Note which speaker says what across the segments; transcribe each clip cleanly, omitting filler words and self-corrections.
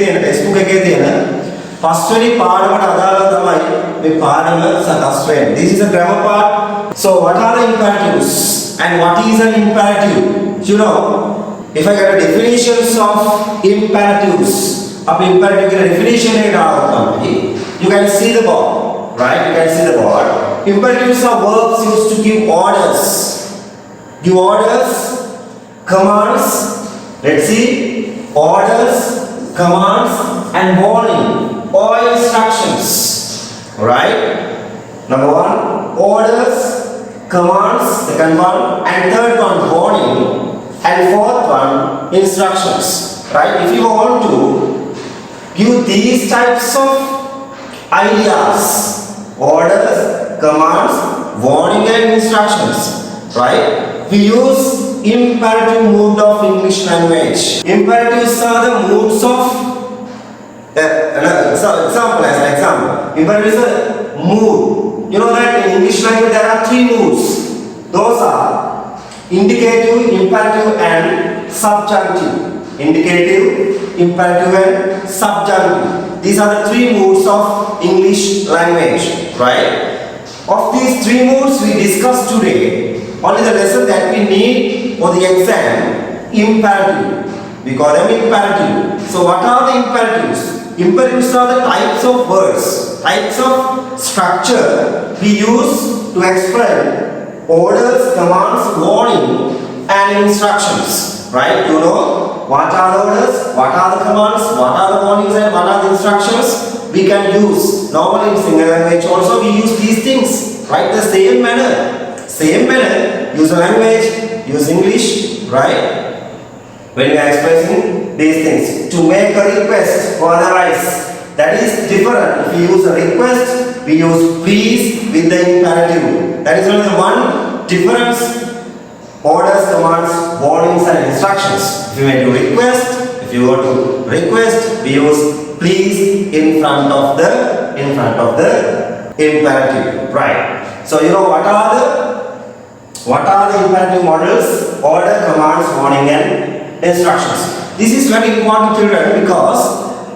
Speaker 1: තියෙන ටෙක්ස්ට්බුක් එකේ තියෙන පස්වෙනි පාඩමට අදාළව තමයි මේ පාඩම සකස් වෙන්නේ. This is a grammar part. So what are the imperatives and what is an imperative? You know, if I get a definitions of imperatives, අපි imperative කියන definition එකට ආවොත් තමයි you can see the board, right? You can see the board. Imperatives are verbs used to give orders. Give orders, commands. Let's see. Orders, commands and warning or instructions. Right? Number one, orders, commands, second one, and third one, warning, and fourth one, instructions. Right? If you want to give these types of ideas, orders, commands, warning, and instructions, right? We use imperative mood of English language. Imperatives are the moods of example as an example. Imperative is a mood. You know that in English language there are three moods. Those are indicative, imperative, and subjunctive. Indicative, imperative, and subjunctive. These are the three moods of English language, right? Of these three moods we discussed today. Only the lesson that we need for the exam, imperative. We call them imperative. So what are the imperatives? Imperatives are the types of words, types of structure we use to explain orders, commands, warning, and instructions. Right? You know what are the orders, what are the commands, what are the warnings, and what are the instructions we can use. Normally in single language also we use these things. Right? The same manner. Same manner, use a language, use English, right? When you are expressing these things. To make a request or otherwise, that is different. If we use a request, we use please with the imperative. That is only one difference. Orders, commands, warnings, and instructions. If you make a request, if you want to request, we use please in front of the imperative, right? So you know what are the imperative models? Order, commands, warning, and instructions. This is very important, children, because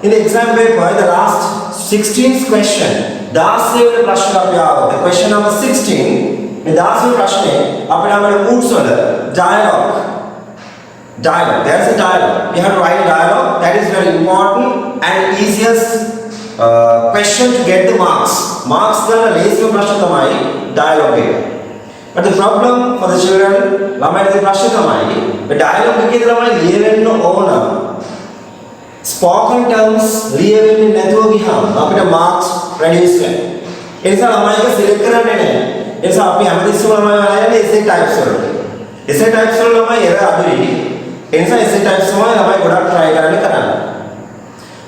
Speaker 1: in the exam paper, the last 16th question, the question number 16, in the question, moods dialogue. There's a dialogue. We have to write a dialogue. That is very important and easiest question to get the marks. Marks are the lazy dialogue. But the problem for the children, the dialogue is spoken terms, marks reduce. It is a select essay types. Essay types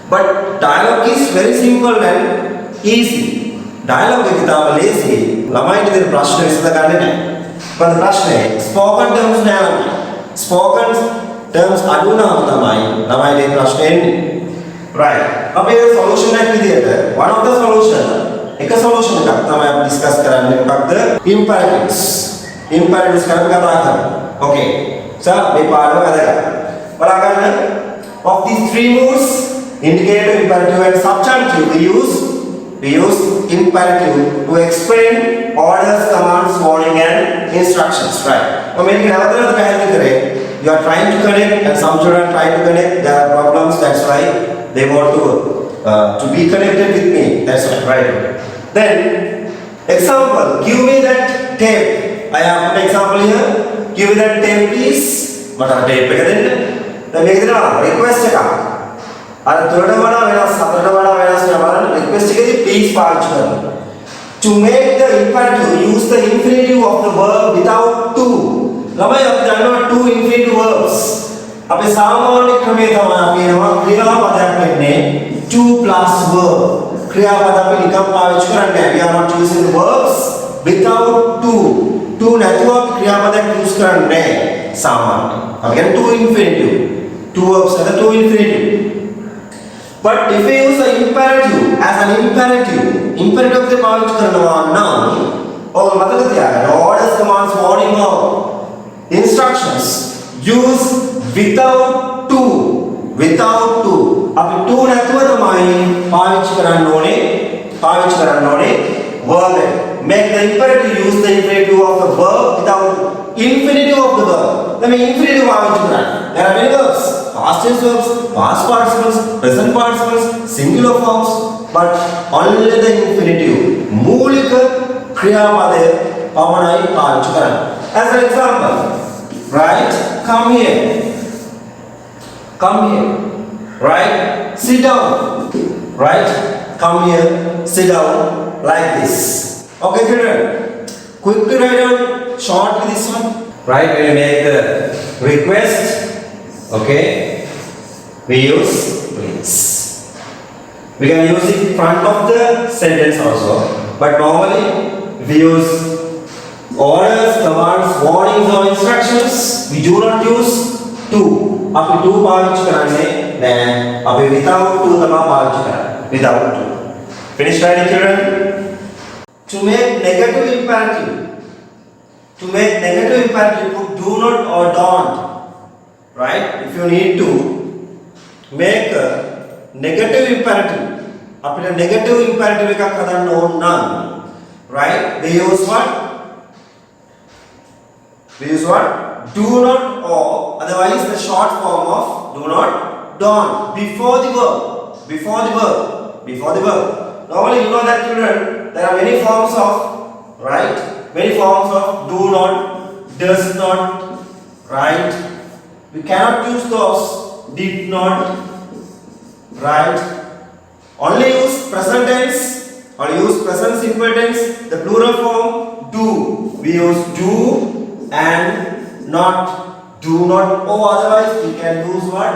Speaker 1: but dialogue is very simple and easy. Dialogue is lazy. But the question spoken terms spoken terms right. Solution one of the solution discuss imperatives. Okay. So of these three moods, indicative, imperative, and subjunctive, we use imperative to explain orders, commands, warning, and instructions, right? You are trying to connect and some children try to connect, there are problems, that's why they want to be connected with me, that's right. Then example, give me that tape. I have put example here. Give me that tape, please. What are tape? The request request please to make the imperative, use the infinitive of the verb without two. Two infinitive verbs. Two plus verb. We are not using the verbs without two. Two network ක්‍රියාපදයක් use කරන්නේ සාමාන්‍යයෙන්. අපි කියන්නේ two infinitive. Two verbs are the two infinitive. But if we use the imperative as an imperative එක පාවිච්චි කරනවා නම් ඔය මතක තියාගන්න orders, commands, warning or instructions use without two. අපි to නැතුව තමයි පාවිච්චි කරන්න ඕනේ verb එක. Make the imperative use the imperative of the verb without infinitive of the verb. දැන් මේ infinitive පාවිච්චි කරන්නේ. There are many verbs. Past tense verbs, past participles, present participles, singular forms, but only the infinitive. මූලික ක්‍රියාපදය පමණයි පාවිච්චි කරන්නේ. As an example, right? Come here. Right? Sit down. Right? Come here. Sit down like this. Okay, children. Quickly write down shortly this one. Right? When you make the request, okay, we use please. We can use it in front of the sentence also, but normally we use orders, commands, warnings or instructions. We do not use to. අපි to පාවිච්චි කරන්නේ නැහැ. අපි without to තමයි පාවිච්චි කරන්නේ. Without to. Finish writing, children. To make negative imperative. Put do not or don't. Right? If you need to make a negative imperative. අපිට negative imperative එකක් හදන්න ඕන නම්, right? They use what? Do not or, otherwise the short form of do not, don't. Before the verb. Normally you know that, children, there are many forms of, right? Many forms of do not, does not, right? We cannot use those. Did not, right? Only use present tense or use present simple tense, the plural form do. We use do and not, do not, or otherwise we can use what?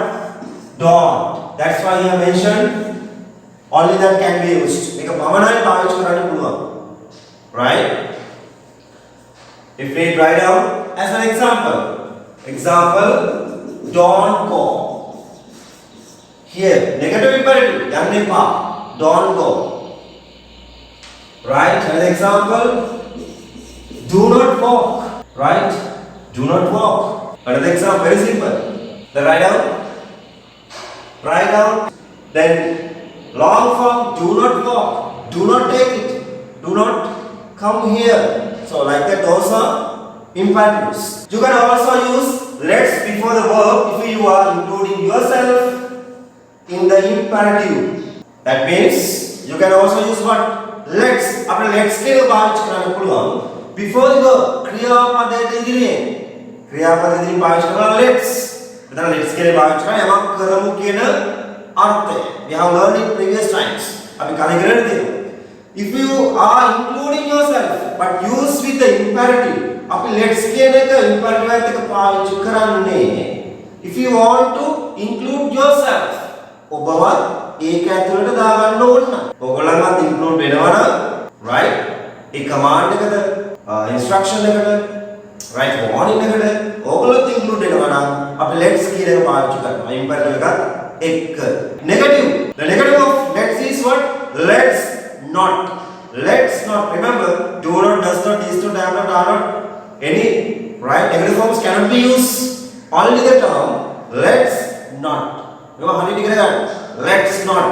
Speaker 1: Don't. That's why he mentioned only that can be used. Make a permanent පාවිච්චි කරන්න පුළුවන්. Right? If we write down as an example, don't go. Here, negative imperative, යන්න එපා. Don't go. Right? Another example, do not walk. Right? Do not walk. Another example, very simple. Then write down. Then long form, do not walk. Do not take it. Do not come here. So like that, those are imperatives. You can also use let's before the verb if you are including yourself in the imperative. That means you can also use what? Let's. After let's के पाविච්චි කරන්න පුළුවන්. Before the verb ක්‍රියාපදයේ ඉදිරියේ පාවිච්චි කරනවා let's. මෙතන let's කියලා පාවිච්චි කරා යමක් කරමු කියන අර්ථය. We have learned it previous times. අපි කලින් කරගෙන තියෙනවා. If you are including yourself but use with the imperative. අපි let's කියන එක imperative එකත් එක්ක පාවිච්චි කරන්නේ. If you want to include yourself. ඔබවත් ඒක ඇතුළට දාගන්න ඕන. ඔයගොල්ලන්වත් include වෙනවා නම් right? ඒ command එකද instruction එකද right warning එකද ඔයගොල්ලොත් include වෙනවා නම් අපි let's කියන එක පාවිච්චි කරනවා. imperative එකත් එක්ක. Negative. The negative of let's is what? Let's not. Remember, do not, does not, is not, have not, are not. Any right negative forms cannot be used. Only the term let's not. Remember, how did you get that? Let's not.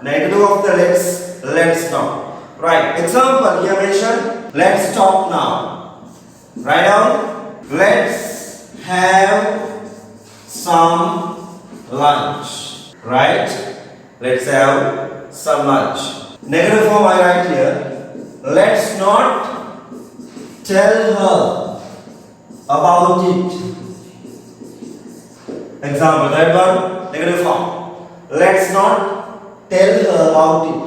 Speaker 1: Negative of the let's not. Right. Example here mentioned. Let's talk now. Write down. Let's have some lunch. Right? Let's have some lunch. Negative form I write here. Let's not tell her about it. Example, that one, negative form. Let's not tell her about it.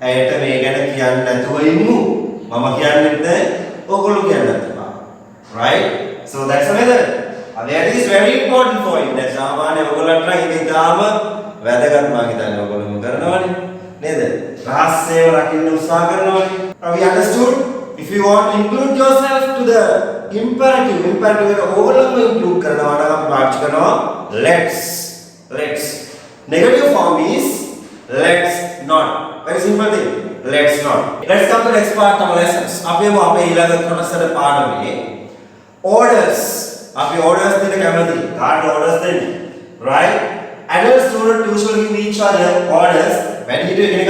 Speaker 1: ඇයට මේ ගැන කියන්න නැතුව ඉමු. මම කියන්නෙත් නැහැ. ඔයගොල්ලෝ කියන්නත් එපා. Right? So that's a method. That is very important for you. That's සාමාන්‍ය ඔයගොල්ලන්ට නම් ඒක ඉතාම වැදගත් මම හිතන්නේ ඔයගොල්ලෝ කරනවානේ. නේද? රහස්‍යව රකින්න උත්සාහ කරනවානේ. We understood? If you want to include yourself to the imperative එක ඕගොල්ලෝම include කරනවා නම් අපි පාවිච්චි කරනවා let's. Negative form is let's not. Very simple thing. Let's not. Let's come to next part of our lessons. අපි අපේ ඊළඟ කොටසට පාඩමේ orders. අපි orders දෙන්න කැමතියි. කාට orders දෙන්න? Right? adult student usually give each other orders when he do then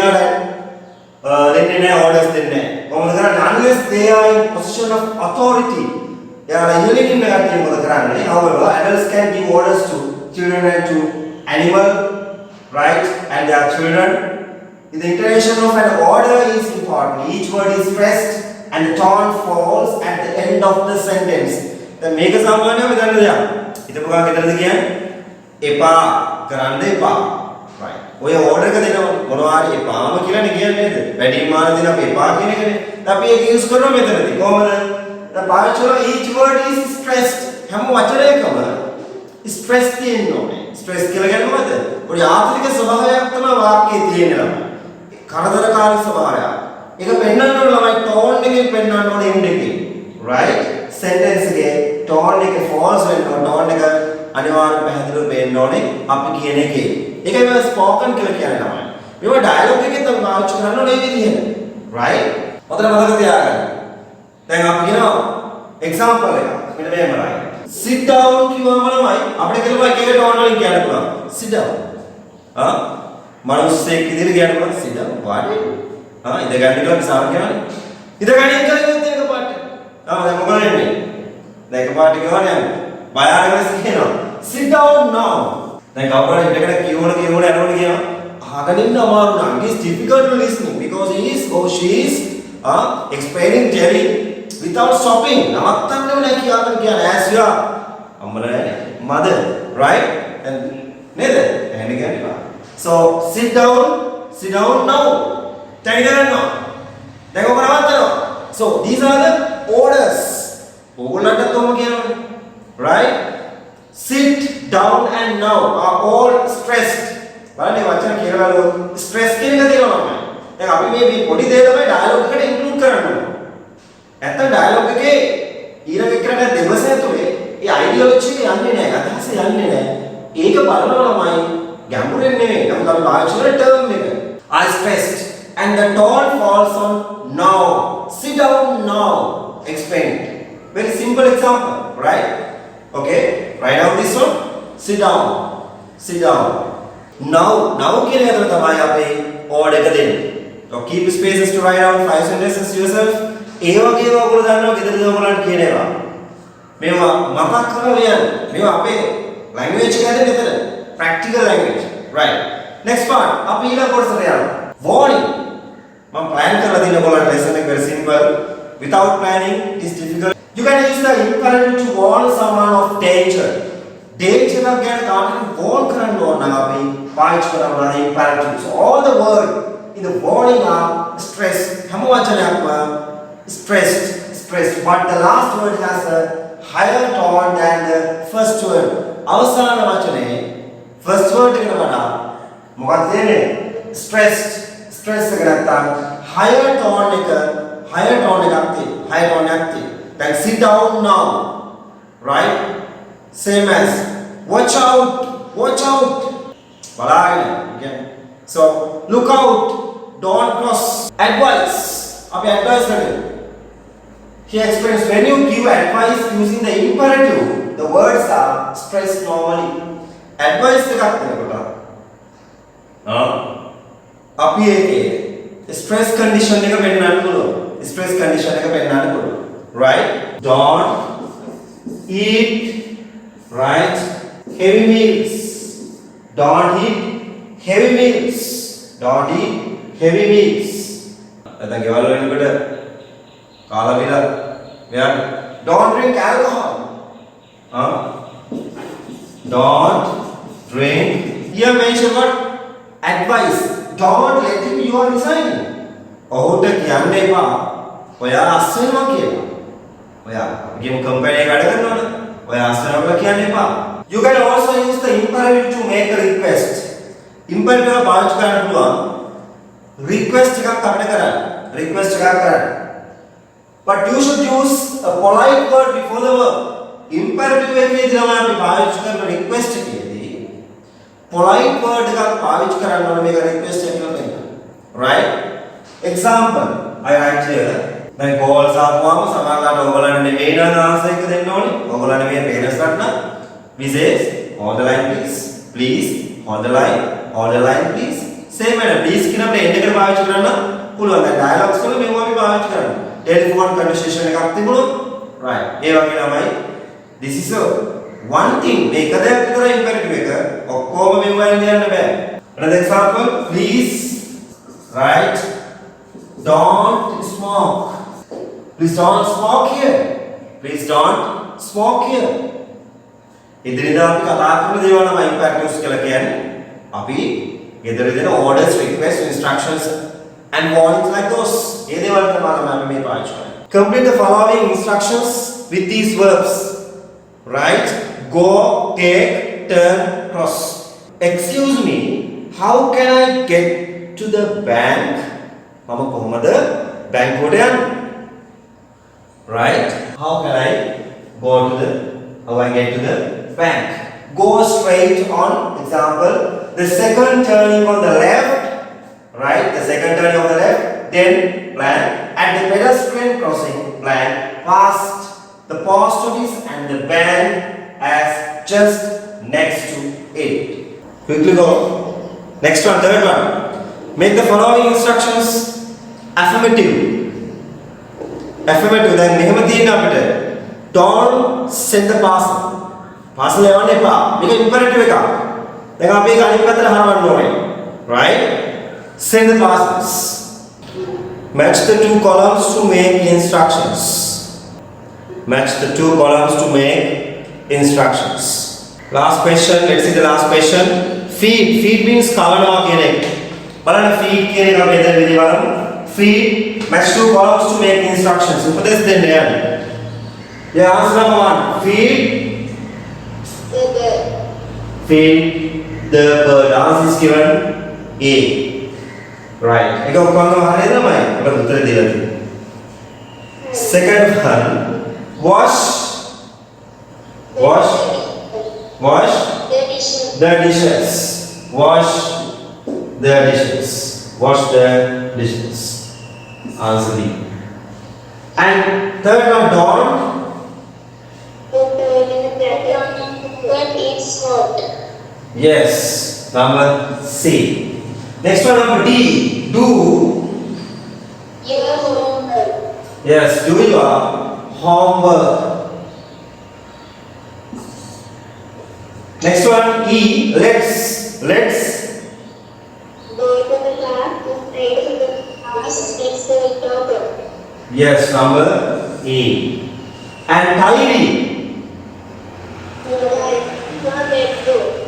Speaker 1: orders then unless they are in position of authority. They are yelling however, adults can give orders to children and to animal, right, and their children. The intonation of an order is important. Each word is stressed and the tone falls at the end of the sentence. The make a samanya vidana diya. Ita buka kitara diya. Epa karande epa. Right. ඔය order එක දෙනවා මොනවාරි එපාම කියලා නේ කියන්නේ නේද? වැඩිම මාන දෙන අපි එපා කියන එකනේ. අපි ඒක use කරනවා මෙතනදී. කොහමද? දැන් පාවිච්චි කරන each word is stressed. හැම වචනයකම stress තියෙනවා. stress කියලා කියන්නේ මොකද? පොඩි ආත්මික ස්වභාවයක් තමයි වාක්‍යයේ තියෙන්නේ. කරදරකාරී ස්වභාවයක්. ඒක පෙන්වන්න ඕන ළමයි tone එකෙන් පෙන්වන්න ඕනේ end එකේ. right? sentence එකේ tone එක false වෙන්න ඕන. tone එක අනිවාර්යයෙන් පැහැදිලිව පෙන්වන්න ඕනේ අපි කියන එකේ. ඒකයි මම ස්පෝකන් කියලා කියන්නේ ළමයි. මේව ඩයලොග් එකෙන් තමයි පාවිච්චි කරන්න ඕනේ මේ විදිහට. right? මතක තියාගන්න. දැන් අපි කියනවා example එක. මෙන්න මෙහෙමයි. sit down කිව්වම ළමයි අපිට කියලා එක එක tone වලින් කියන්න පුළුවන්. sit down. මනුස්සයෙක් විදිහට කියන්න පුළුවන් sit down. වාඩි වෙන්න. ඉඳ ගන්න කියලා විසාර කියන්නේ. ඉඳ ගන්න කියලා කිව්වොත් ඒක පාට. දැන් මොකද වෙන්නේ? දැන් එක පාට කියවන්නේ බය අරගෙන කියනවා. sit down now. දැන් කවුරුහරි ඉඳගෙන කියවන යනකොට කියනවා අහගෙන ඉන්න අමාරු නම් it is difficult to listening because he is or she is explaining telling without stopping. නවත්තන්නේම නැහැ කියාගෙන කියන්නේ as you are අම්මලා mother, right? and නේද? එහෙනම් කියනවා. so sit down now. දැන් ඉඳගන්නවා. දැන් ඔබ නවත්තනවා. so these are the orders. ඕගොල්ලන්ට තෝම කියනවනේ. right? sit down and now are all stressed. බලන්න වචන කියලා stress කියන එක තියෙනවා මම. දැන් අපි මේ පොඩි දේ තමයි ඩයලොග් එකට ඉන්ක්ලූඩ් කරන්න ඕනේ. නැත්නම් ඩයලොග් එකේ ඊළඟ එකට දෙවස ඇතුලේ ඒ අයිඩියොලොජි එක යන්නේ නැහැ. අදහස යන්නේ නැහැ. ඒක බලනවා ළමයි ගැඹුරින් නෙමෙයි. නමුත් අපි පාවිච්චි කරන ටර්ම් එක. I stressed and the tone falls on now. Sit down now. Explain it. Very simple example, right? Okay, write down this one. Sit down. Sit down. Now කියන එක තමයි අපි order එක දෙන්නේ. So keep spaces to write down 5 sentences yourself. ඒ වගේම ඔයගොල්ලෝ දන්නවා ගෙදරදී ඔයගොල්ලන්ට කියන ඒවා. මේවා මතක් කරලා ලියන්න. මේවා අපේ language එක හැදෙන්නේ මෙතන. Practical language. Right. Next part. අපි ඊළඟ කොටසට යනවා. Warning. මම plan කරලා තියෙන ඔයගොල්ලන්ට lesson එක very simple. Without planning it is difficult. You can use the imperative to warn someone of danger. Danger එක ගැන කාටද warn කරන්න ඕන නම් අපි පාවිච්චි කරනවා imperative. So all the word in the warning are stressed. හැම වචනයක්ම stressed. But the last word has a higher tone than the first word. අවසාන වචනේ first word එකට වඩා මොකක්ද දෙන්නේ? stressed එක නැත්තම් higher tone එකක් තියෙනවා. Then sit down now, right? Same as watch out. Balagana again. So look out, don't cross. Advice. Abhi advice kare. He explains when you give advice using the imperative, the words are stressed normally. Advice ekak denekota. Api eke stress condition එක පෙන්නන්න පුළුවන්. Stress condition එක පෙන්නන්න පුළුවන්. Right? Don't eat, right, heavy meals. Don't eat heavy meals. නැත්නම් ගෙවල් වල එනකොට කාලා බිලා මෙයා don't drink alcohol. Don't drink. Here mention what? Advice. Don't let him you are resigning. ඔහුට කියන්න එපා. ඔයා අස්සෙනවා කියලා. ඔයා ගේම් කම්පැනි එක වැඩ කරනවනේ. ඔයා අස්සෙනවා කියන්න එපා. You can also use the imperative to make a request. Imperative එක පාවිච්චි කරන්න පුළුවන්. Request එකක් අපිට කරන්න. But you should use a polite word before the verb. Imperative එකේදී තමයි අපි පාවිච්චි කරන request එකේදී polite word එකක් පාවිච්චි කරන්න ඕනේ මේක request එක කියලා කියනවා. Right? Example, I write here. දැන් calls ආවම සමහරවිට ඔයගොල්ලන්ට නෙමෙයි නේද ආන්සර් එක දෙන්න ඕනේ. ඔයගොල්ලන්ට මේ parents ලාට නම් we says hold the line please hold the line please. Same madam, please කියන අපිට end එකට පාවිච්චි කරන්න පුළුවන්. දැන් dialogues වල මේවා අපි පාවිච්චි කරන්නේ. Telephone conversation එකක් තිබුණොත් right. ඒ වගේ ළමයි this is a one thing. මේක දෙයක් විතරයි imperative එක. ඔක්කොම මේවා ලියන්න බෑ. Another example, please right. Don't smoke. Please don't smoke here. Please don't smoke here. ඉදිරියට අපි කතා කරන දේවල් තමයි imperatives කියලා කියන්නේ. අපි ගෙදර දෙන orders, requests, instructions and warnings like those. ඒ දේවල් තමයි මේ පාවිච්චි කරන්නේ. Complete the following instructions with these verbs. Right? Go, take, turn, cross. Excuse me, how can I get to the bank? මම කොහොමද බැංකුවට යන්නේ? Right? How can I go to the how I get to the bank? Go straight on. Example, the second turning on the left, right? The second turning on the left, then plan at the pedestrian crossing, plan past the post office and the bank as just next to it. Quickly go. Next one, third one. Make the following instructions affirmative. Affirmative. Then මෙහෙම තියෙන අපිට don't send the parcel. Parcel එවන්න එපා. මේක imperative එකක්. දැන් අපි ඒක අනිත් පැත්තට හරවන්න ඕනේ. Right? Send the parcels. Match the two columns to make instructions. Match the two columns to make instructions. Last question. Let's see the last question. Feed. Feed means කවනවා කියන එක. බලන්න feed කියන එක අපි එතන විදිහ බලමු. Feed. Match two columns to make instructions. උපදේශ දෙන්න යන්නේ. Yeah, answer number 1. Feed the bird. Answer is given A. Right. ඒක ඔක්කොම හරියද තමයි? අපිට උත්තර දීලා තියෙනවා. Second one. Wash the dishes. Wash the dishes. Wash the dishes. Answer B. And third one, don't eat salt. Yes, number C. Next one, number D. Do your homework. Yes, do your homework. Next one, E. Let's go to the class to study the class next topic. Yes, number E. And tidy.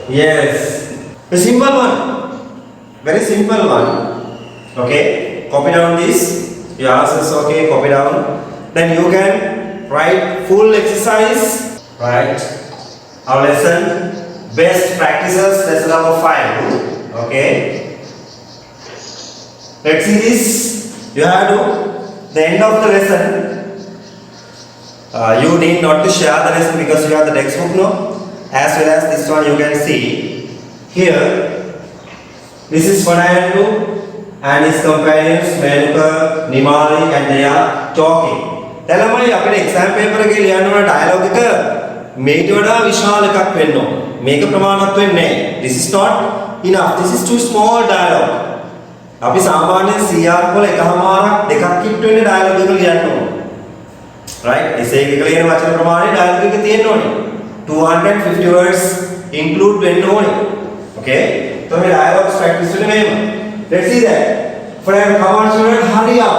Speaker 1: Yes, a simple one, very simple one. Okay, copy down this. Your answers okay, copy down. Then you can write full exercise. Right. Our lesson best practices, lesson number 5. Okay. Let's see this. You have to the end of the lesson. You need not to share the lesson because you have the textbook now. As well as this one you can see here. This is Fernando and his companions Menuka, Nimali and they are talking. Telamai අපේ exam paper එකේ ලියන්න ඕන dialogue එක මේකට වඩා විශාල එකක් වෙන්න ඕන. මේක ප්‍රමාණවත් වෙන්නේ නැහැ. This is not enough. This is too small dialogue. අපි සාමාන්‍යයෙන් CR වල එකමාරක් දෙකක් කිට් වෙන්නේ dialogue එක ලියන්න ඕන. Right? essay එකක ලියන වචන ප්‍රමාණය dialogue එකේ තියෙන්න ඕනේ. 250 words include වෙන්න ඕනේ. Okay? So මේ dialogues practice වෙන්නේ මෙහෙම. Let's see that. For example, come on student, hurry up.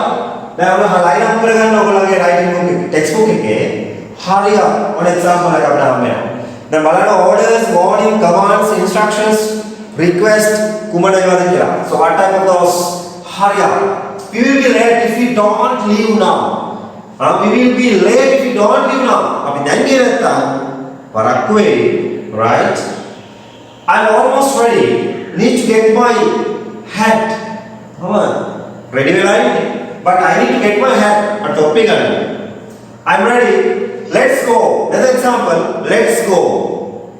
Speaker 1: දැන් ඔයාලා line up කරගන්න ඔයගොල්ලෝගේ writing book එකේ textbook එකේ hurry up on example එකක් අපිට හම්බ වෙනවා. දැන් බලන්න orders, warning, commands, instructions, request කුමන ඒවාද කියලා. So what type of those? Hurry up. We will be late if we don't leave now. We will be late if we don't leave now. අපි දැන් ගියේ නැත්තම් වරක්කු වෙයි. Right? I'm almost ready. Need to get my hat. Come on. Ready වෙලා ඉන්නේ. But I need to get my hat. අර top එක ගන්න. I'm ready. Let's go. Another example. Let's go.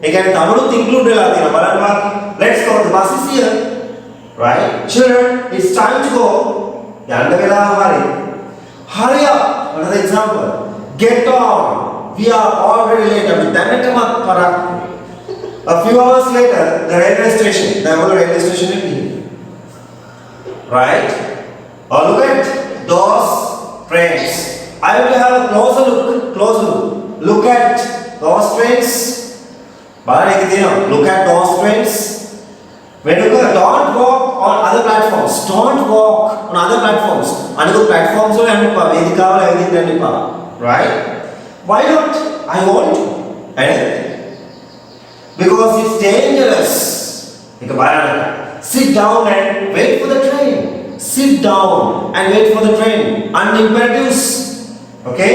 Speaker 1: ඒ කියන්නේ තමනුත් include වෙලා තියෙනවා. බලන්න. Let's go. The bus is here. Right? Children, it's time to go. යන්න වෙලාව හරි. Hurry up. Another example. Get on. We are already late. අපි දැනටමත් පරක්කු. A few hours later, the railway station, the whole railway station will be. Right? Or look at those trains. I will have a closer look. Look at those trains. Look at those trains. When you go, don't walk on other platforms. Don't walk on other platforms. Another platforms will end up right? Why not? I want to. Because it's dangerous. Sit down and wait for the train. Sit down and wait for the train. Imperatives. Okay?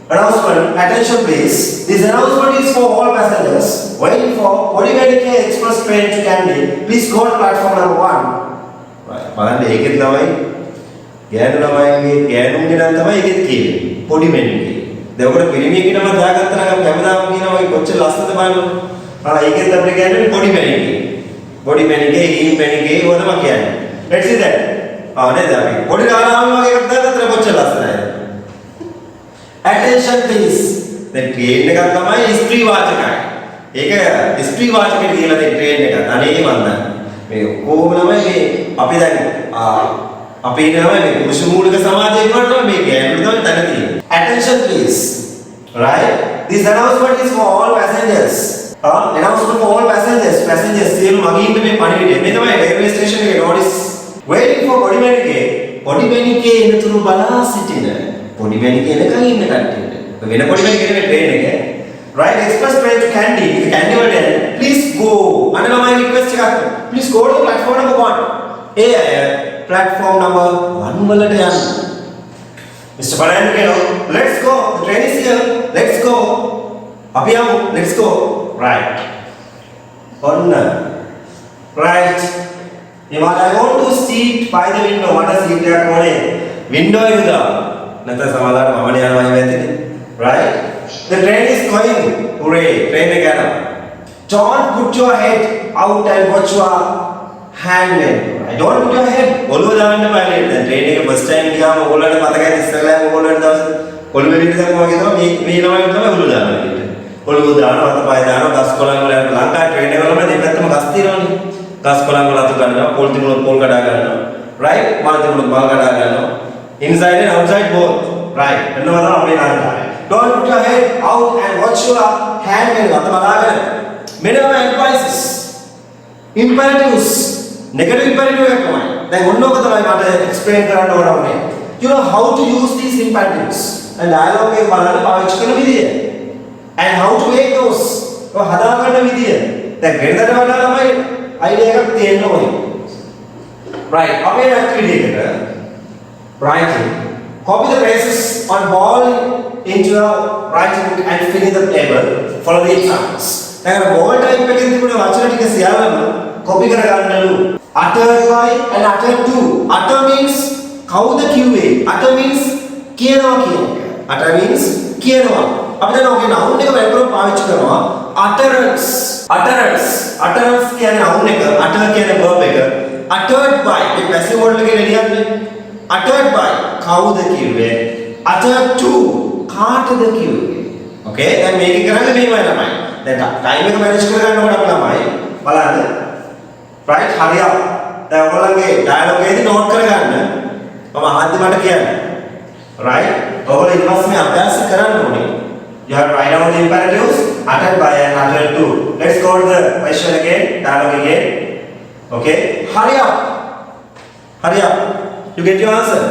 Speaker 1: Announcement. Attention please. This announcement is for all passengers waiting for Kodimedike Express train to Kandy. Please go to platform number 1. Right. බලන්න ඒකෙත් තමයි ගෑනු ළමයිගේ ගෑනුන්ගේ නම් තමයි ඒකෙත් කියන්නේ. Kodimedike. දැන් ඔකට පිරිමියෙක්ගේ නම දාගත්තා නම් අපි හැමදාම කියනවා ඔය කොච්චර ලස්සනද බලන්න. ඒකෙත් අපිට කියන්නේ Kodimedike. Kodimedike, Kodimedike ඒව තමයි කියන්නේ. Let's see that. නේද අපි පොඩි ලාලාම වගේ එකක් දාගත්තා කොච්චර ලස්සනයි. Attention please. දැන් ට්‍රේන් එකක් තමයි ස්ත්‍රී වාචකයි. ඒක ස්ත්‍රී වාචකෙට කියලා තියෙන ට්‍රේන් එකක්. අනේ මන්ද. මේ කොහොම ළමයි මේ අපි දැන් අපි ඉන්නවා මේ පුරුෂ මූලික සමාජයේ ඉන්නකොට මේ ගෑනු තමයි තන තියෙන්නේ. Attention please. Right? This announcement is for all passengers. Announcement for all passengers. Passengers සියලු මගී ඉන්න මේ පණිවිඩය. මේ තමයි රේල්වේ ස්ටේෂන් එකේ notice. Waiting for Kodimedike. Kodimedike එනතුරු බලා සිටින. Kodimedike එනකන් ඉන්න කට්ටියට. වෙන Kodimedike නෙමෙයි train එක. Right, express train to Kandy. Kandy වලට please go. අන්න මම request එකක්. Please go to platform number 1. Platform number 1 වලට යන්න. Mr. Fernando කියනවා let's go. The train is here. Let's go. අපි යමු. Let's go. Right. ඔන්න. Right. Now I want to sit by the window. What does seat එකක් ඕනේ? Window එක දා. නැත්නම් සමහරවිට මමනේ යනවා ඇවිත්. Right? The train is going. Hooray! Train එක යනවා. Don't put your head out and watch your handle. I don't put your head. ඔළුව දාන්න බෑ නේද? දැන් train එකේ first time ගියාම ඕගොල්ලන්ට මතකයි ඉස්සරලම ඕගොල්ලන්ට දවස් ඔළුව එළියට දැම්මා වගේ තමයි මේ ළමයි තමයි ඔළුව දාන්නේ. ඔළුව දානවා අතපය දානවා ගස් කොළන් වල ලංකාවේ train එක වල දෙපැත්තම ගස් තියෙනවනේ. ගස් කොළන් වල අතු ගන්නවා පොල් තිබුණොත් පොල් කඩා ගන්නවා. Right? මල් තිබුණොත් මල් කඩා ගන්නවා. Inside and outside both. Right? එන්නවා තමයි අපේ ලංකාවේ. Don't put your head out and watch your handle. අත බලාගෙන. මෙන්න advices. Imperatives. Negative imperative එකක් තමයි. දැන් ඔන්නෝක තමයි මට explain කරන්න ඕන වුනේ. You know how to use these imperatives. and dialogue එක බලන්න පාවිච්චි කරන විදිය. and how to make those. ඔය හදා ගන්න විදිය. දැන් වෙනදට වඩා ළමයි idea එකක් තියෙන්න ඕනේ. right. අපේ activity එකට writing. Copy the phrases on ball into your writing book and fill in the table. Follow the examples. දැන් ball type එකෙන් තිබුණ වචන ටික සියල්ලම copy කරගන්නලු. Uttered by and uttered to. Utter means කවුද කිව්වේ? Utter means කියනවා කියන එක. Utter means කියනවා. අපි දැන් ඔගේ noun එක වැරදිව පාවිච්චි කරනවා. Utterance. Utterance. Utterance කියන්නේ noun එක. Utter කියන්නේ verb එක. Uttered by මේ passive model එකේ එළියන්නේ. Uttered by කවුද කිව්වේ? Uttered to කාටද කිව්වේ? Okay දැන් මේක කරන්නේ මේවයි ළමයි. දැන් ටයිම් එක මැනේජ් කරගන්නකොට අපි ළමයි බලන්න. right hurry up. දැන් ඔයගොල්ලන්ගේ ඩයලොග් එකේදී නෝට් කරගන්න. මම අන්තිමට කියන්නේ. right ඔයගොල්ලෝ ඊට පස්සේ මේ අභ්‍යාස කරන්න ඕනේ. You have to write down the imperatives uttered by and uttered to. Let's go to the question again, dialogue again. Okay, hurry up. Hurry up. You get your answer.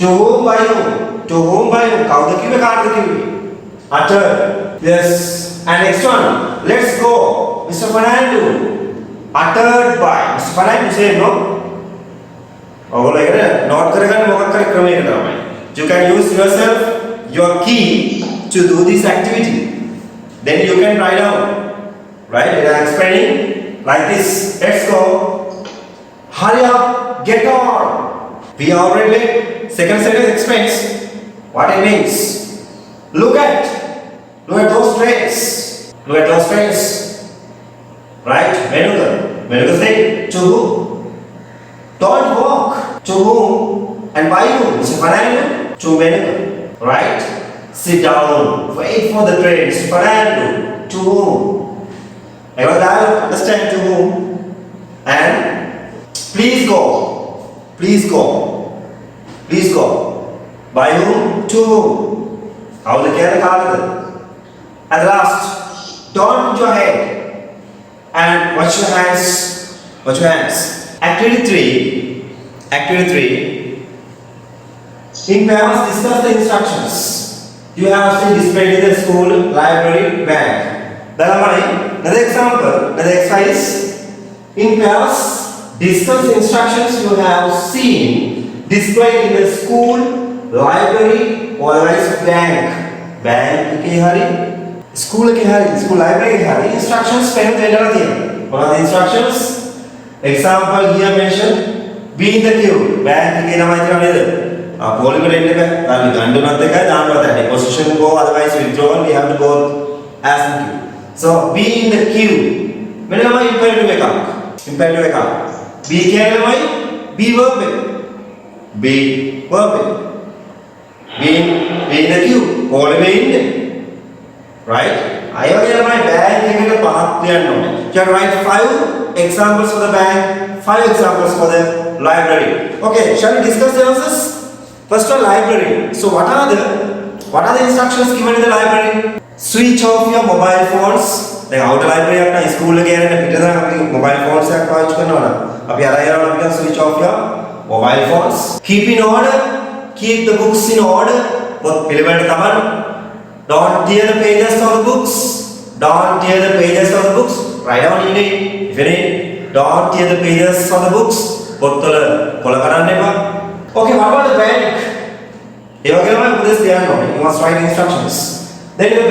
Speaker 1: To whom by whom? To whom by whom? Kauda kiwe kaada kiwe? Uttered. Yes. And next one. Let's go. Mr. Fernando. Uttered by. Mr. Fernando say no. ඔයගොල්ලෝ ඒකට note කරගන්න මොකක් හරි ක්‍රමයකට තමයි. You can use yourself your key to do this activity. Then you can write down. Right? They are explaining like this. Let's go. Hurry up. Get on. We are already late. Second sentence explains what it means. Look at those trains. Look at those trains. Right? Menuka say to who? Don't walk. To whom? And by whom? Mr. Fernando? To Menuka. Right? Sit down. Wait for the train. Mr. Fernando. To whom? එවල දාලා understand to whom and please go. Please go. Please go. By whom? To whom? කවුද කියන්නේ කාටද? And last, don't put your head and wash your hands. Wash your hands. Activity 3. In pairs, discuss the instructions. You have to display in the school, library, bank. Dalamai, another example, another exercise. In pairs, discuss the instructions you have seen displayed in the school, library, or else bank. Bank ke hari, school ke hari, school library ke hari. Instructions pen දෙන්නලා තියෙනවා. What are the instructions? Example here mentioned. Be in the queue. Bank එකේ නම හිතනවා නේද? පොලිමර එන්න බෑ. අපි ගණ්ඩුනත් එකයි දාන්නවත් නැහැ. Position go, otherwise withdrawal, we have to go as in queue. So be in the queue. මෙන්න තමයි imperative එකක්. Imperative එකක්. Be කියන්නේ be verb එක. Be verb එක. Be in the queue. පොලිමේ ඉන්නේ. Right? I වගේ තමයි bank එකකට පහක් තියන්න ඕනේ. You can write 5 examples for the bank, 5 examples for the library. Okay, shall we discuss the answers? First one, library. So what are the instructions given in the library? Switch off your mobile phones. දැන් outer library එකක් නම් school එකේ යන පිටතන අපි mobile phones එකක් පාවිච්චි කරනවා නම් අපි අර යනවා අපි switch off your mobile phones. Keep in order. Keep the books in order. පොත් පිළිවෙලට තමන්. Don't tear the pages of the books. Don't tear the pages of the books. Write down in it. If you need, don't tear the pages of the books. පොත්වල කොළ කරන්න එපා. Okay, what about the bank? ඒ වගේම උපදෙස් දෙන්න ඕනේ. You must write instructions. Then the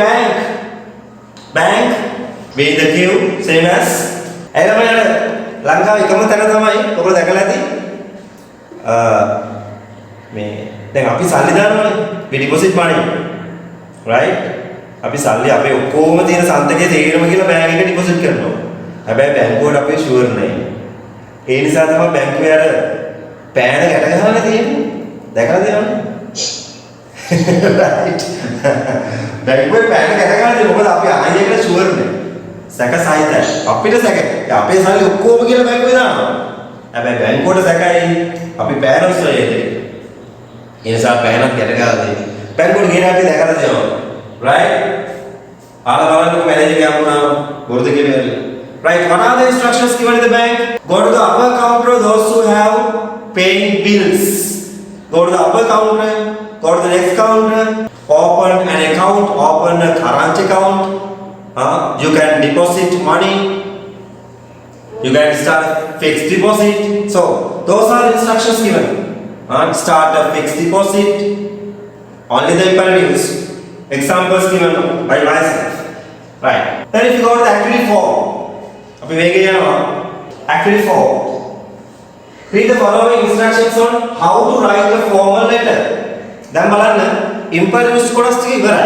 Speaker 1: bank, be in the queue, same as. එළමයි ලංකාවේ එකම තැන තමයි ඔබ දැකලා ඇති. මේ දැන් අපි සල්ලි දානවනේ. we deposit money. Right? අපි සල්ලි අපේ ඔක්කොම තියෙන සන්තකයේ තේරෙම කියලා බෑග් එකට ඩිපොසිට් කරනවා. හැබැයි බැංකුවට අපේ ෂුවර් නැහැ. ඒ නිසා තමයි බැංකුවේ අර පෑන ගැට ගහලා තියෙන්නේ. දැකලා තියෙනවනේ. Right. බැංකුවේ පෑන ගැට ගහලා තියෙන්නේ මොකද අපි ආයෙ එකට ෂුවර් නැහැ. සැක සහිතයි. අපිට සැකයි. අපේ සල්ලි ඔක්කොම කියලා බැංකුවේ දානවා. හැබැයි බැංකුවට සැකයි අපි පෑන උස්සලා ඒ නිසා පෑනක් ගැට ගහලා තියෙන්නේ. බැංකුවට ගිහින් අපි දැකලා තියෙනවා. Right? ආලා බලන්නකො මැනේජර් කෙනෙක් වුණාම බොරුද කියලා. Right? What are the instructions given in the bank? Go to the upper counter, those who have paying bills. Go to the upper counter, go to the next counter, open an account, open a current account. You can deposit money. You can start fixed deposit. So, those are the instructions given. Start a fixed deposit. Only the imperatives. Examples given by myself. Right. Then if you go to the activity 4. අපි වේගය යනවා. Activity 4. Read the following instructions on how to write a formal letter. දැන් බලන්න imperatives කොටස් ටික ඉවරයි.